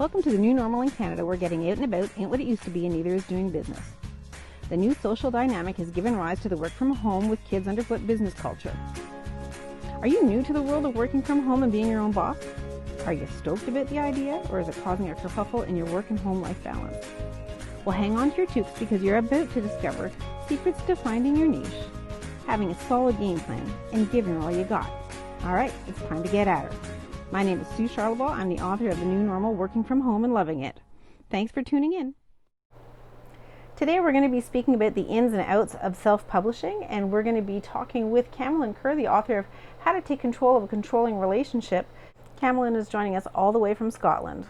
Welcome to the new normal in Canada, where getting out and about ain't what it used to be and neither is doing business. The new social dynamic has given rise to the work from home with kids underfoot business culture. Are you new to the world of working from home and being your own boss? Are you stoked about the idea, or is it causing a kerfuffle in your work and home life balance? Well, hang on to your toques, because you're about to discover secrets to finding your niche, having a solid game plan, and giving her all you got. All right, it's time to get at her. My name is Sue Charlebois. I'm the author of The New Normal, Working from Home and Loving It. Thanks for tuning in. Today we're going to be speaking about the ins and outs of self-publishing, and we're going to be talking with Kamalyn Kaur, the author of How to Take Control of a Controlling Relationship. Kamalyn is joining us all the way from Scotland.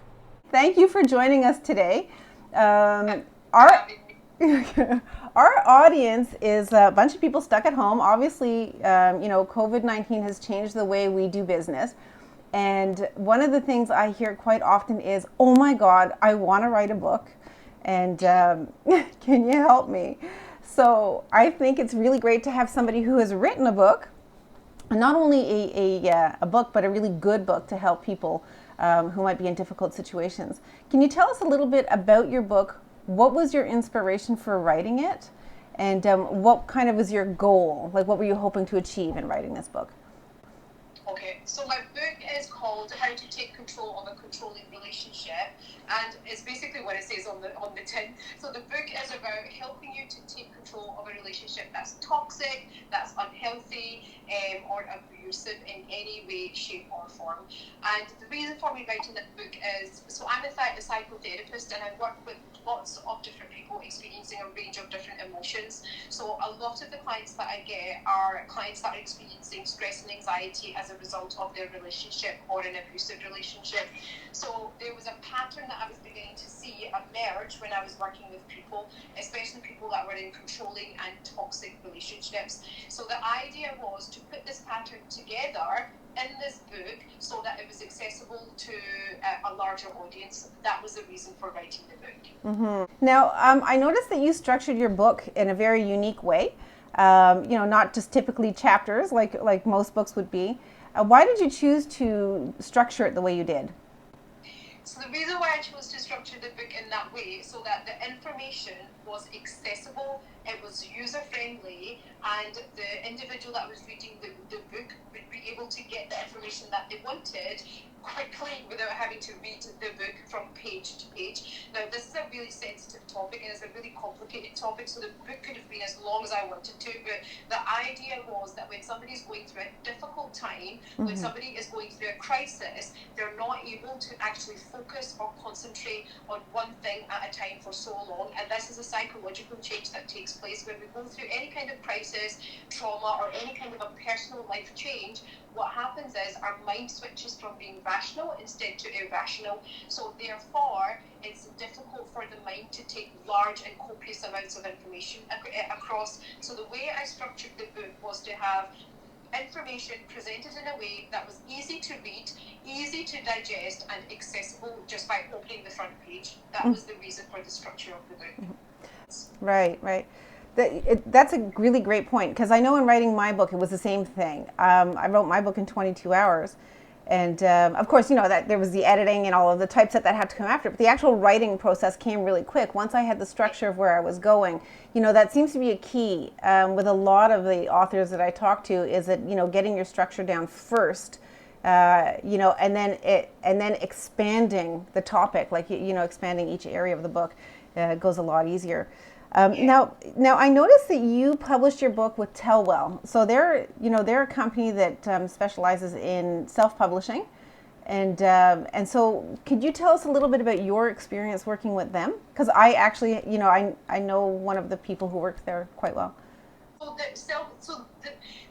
Thank you for joining us today. Our audience is a bunch of people stuck at home. Obviously, COVID-19 has changed the way we do business. And one of the things I hear quite often is, oh my God, I want to write a book, and can you help me? So I think it's really great to have somebody who has written a book, not only a book, but a really good book to help people who might be in difficult situations. Can you tell us a little bit about your book? What was your inspiration for writing it? And what kind of was your goal? Like, what were you hoping to achieve in writing this book? Okay, so my book is called How to Take Control of a Controlling Relationship, and it's basically what it says on the tin. So the book is about helping you to take control of a relationship that's toxic, that's unhealthy, or abusive in any way, shape, or form. And the reason for me writing that book is, so I'm a psychotherapist, and I work with lots of different people experiencing a range of different emotions. So a lot of the clients that I get are clients that are experiencing stress and anxiety as a result of their relationship or an abusive relationship. So there was a pattern that I was beginning to see emerge when I was working with people, especially people that were in controlling and toxic relationships. So the idea was to put this pattern together in this book so that it was accessible to a larger audience. That was the reason for writing the book. Mm-hmm. Now, I noticed that you structured your book in a very unique way. Not just typically chapters like most books would be. Why did you choose to structure it the way you did? So the reason why I chose to structure the book in that way, so that the information was accessible, it was user-friendly, and the individual that was reading the book would be able to get the information that they wanted quickly without having to read the book from page to page. Now, this is a really sensitive topic, and it's a really complicated topic, so the book could have been as long as I wanted to, but the idea was that when somebody's going through a difficult time, when somebody is going through a crisis, they're not able to actually focus or concentrate on one thing at a time for so long, and this is a psychological change that takes place when we go through any kind of crisis, trauma, or any kind of a personal life change. What happens is our mind switches from being rational instead to irrational. So therefore, it's difficult for the mind to take large and copious amounts of information across. So the way I structured the book was to have information presented in a way that was easy to read, easy to digest, and accessible just by opening the front page. That was the reason for the structure of the book. Right. That's a really great point, because I know in writing my book it was the same thing. I wrote my book in 22 hours, and of course, that there was the editing and all of the typeset that had to come after, but the actual writing process came really quick once I had the structure of where I was going. That seems to be a key with a lot of the authors that I talk to, is that getting your structure down first, and then expanding the topic, like expanding each area of the book goes a lot easier. Now I noticed that you published your book with Tellwell. So they're a company that specializes in self-publishing, and so could you tell us a little bit about your experience working with them? Because I actually, I know one of the people who works there quite well. So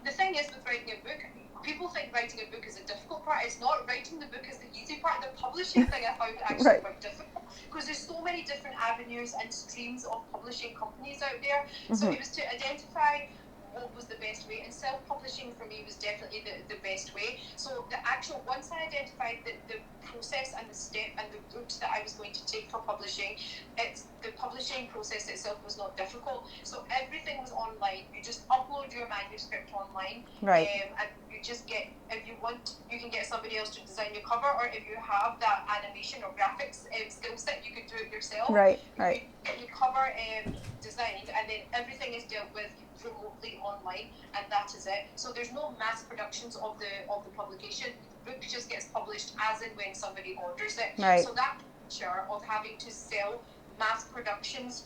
the thing is with writing a book, people think writing a book is a difficult part. It's not. Writing the book is the easy part. The publishing thing I found actually quite difficult, because there's so many different avenues and streams of publishing companies out there. So it was to identify what was the best way, and self-publishing for me was definitely the best way. So the actual, once I identified the process and the step and the route that I was going to take for publishing, it's the the publishing process itself was not difficult. So everything was online. You just upload your manuscript online, right. And you just get, if you want, you can get somebody else to design your cover, or if you have that animation or graphics skill set, you could do it yourself. Right. You get your cover designed, and then everything is dealt with remotely online, and that is it. So there's no mass productions of the publication. The book just gets published as and when somebody orders it. Right. So that pressure of having to sell mass productions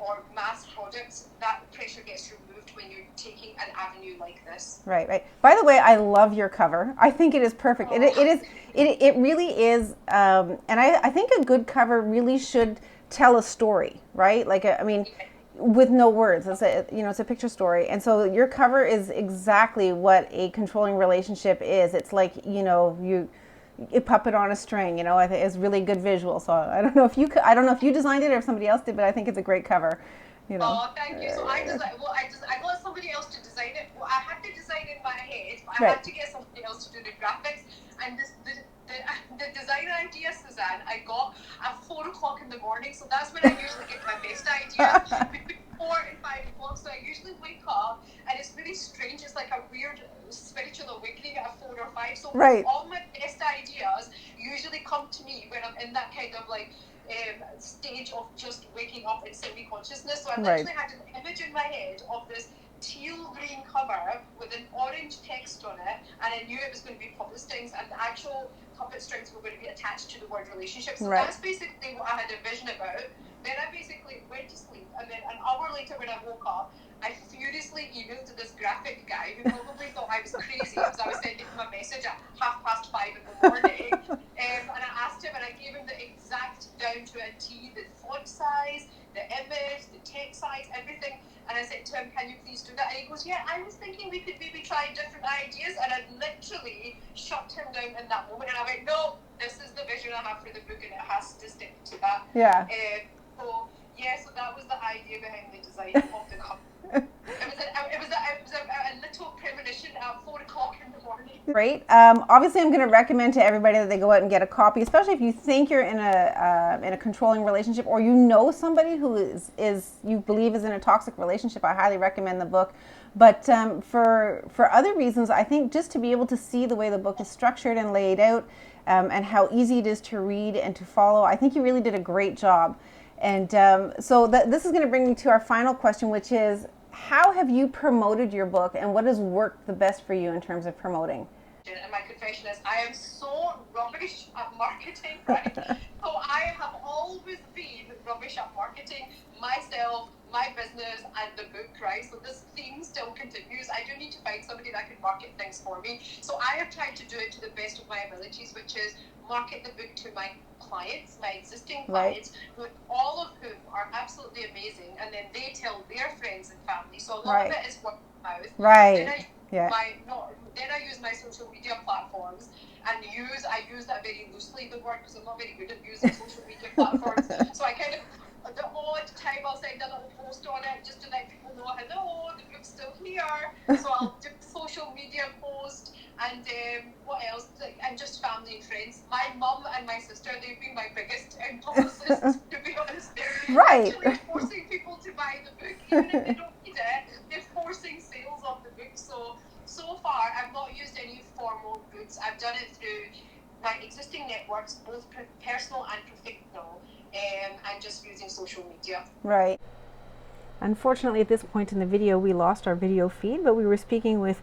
or mass products, that pressure gets removed when you're taking an avenue like this. Right, right. By the way, I love your cover. I think it is perfect. It really is, and I think a good cover really should tell a story, right? Like, I mean, with no words. It's a picture story. And so your cover is exactly what a controlling relationship is. It's like, you puppet on a string, I think it's really good visual. So I don't know if you designed it or if somebody else did, but I think it's a great cover. Oh, thank you. So I got somebody else to design it. Well, I had to design it in my head, but I had to get somebody else to do the graphics. And the design idea, Suzanne, I got at 4 o'clock in the morning. So that's when I usually get my best ideas, between 4 and 5 o'clock. So I usually wake up, and it's really strange. It's like a weird spiritual awakening at 4 or 5. So all my best ideas usually come to me when I'm in that kind of like stage of just waking up in semi-consciousness. So I literally had an image in my head of this teal green cover with an orange text on it, and I knew it was going to be puppet strings, and the actual puppet strings were going to be attached to the word relationship. So that's basically what I had a vision about. Then I basically went to sleep, and then an hour later when I woke up, I furiously emailed to this graphic guy who probably thought I was crazy because I was sending him a message at 5:30 in the morning. And I asked him, and I gave him the exact down to a T, the font size, the image, the text size, everything. And I said to him, can you please do that? And he goes, yeah, I was thinking we could maybe try different ideas. And I literally shut him down in that moment. And I went, no, this is the vision I have for the book, and it has to stick to that. Yeah. So that was the idea behind the design of the cover. It was a little premonition at 4 o'clock in the morning. Great. Obviously, I'm going to recommend to everybody that they go out and get a copy, especially if you think you're in a controlling relationship, or somebody who is you believe is in a toxic relationship. I highly recommend the book. But for other reasons, I think just to be able to see the way the book is structured and laid out, and how easy it is to read and to follow, I think you really did a great job. And so this is going to bring me to our final question, which is, how have you promoted your book, and what has worked the best for you in terms of promoting? And my confession is, I am so rubbish at marketing, right? So I have always been rubbish at marketing myself, my business, and the book, right? So this theme still continues. I do need to find somebody that can market things for me. So I have tried to do it to the best of my abilities, which is market the book to my clients, my existing clients, all of whom are absolutely amazing, and then they tell their friends and family. So a lot of it is word of mouth. Right. Then I use my social media platforms, and I use that very loosely, the word, because I'm not very good at using social media platforms. So I kind of, the odd time I'll send a little post on it just to let people know, hello, the book's still here. So I'll do a social media post, and what else? And just family and friends. My mum and my sister, they've been my biggest publicists, to be honest. Right. Actually forcing people to buy the book, even if they don't need it, they're forcing sales of the book. So far, I've not used any formal routes. I've done it through my existing networks, both personal and professional, and just using social media. Right. Unfortunately, at this point in the video, we lost our video feed, but we were speaking with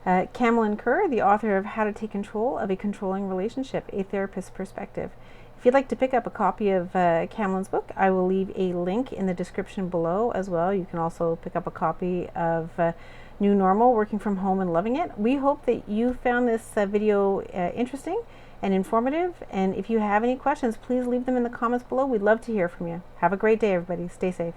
Kamalyn Kaur, the author of How to Take Control of a Controlling Relationship, a Therapist's Perspective. If you'd like to pick up a copy of Kamalyn's book, I will leave a link in the description below as well. You can also pick up a copy of New Normal, Working from Home and Loving It. We hope that you found this video interesting and informative, and if you have any questions, please leave them in the comments below. We'd love to hear from you. Have a great day, everybody. Stay safe.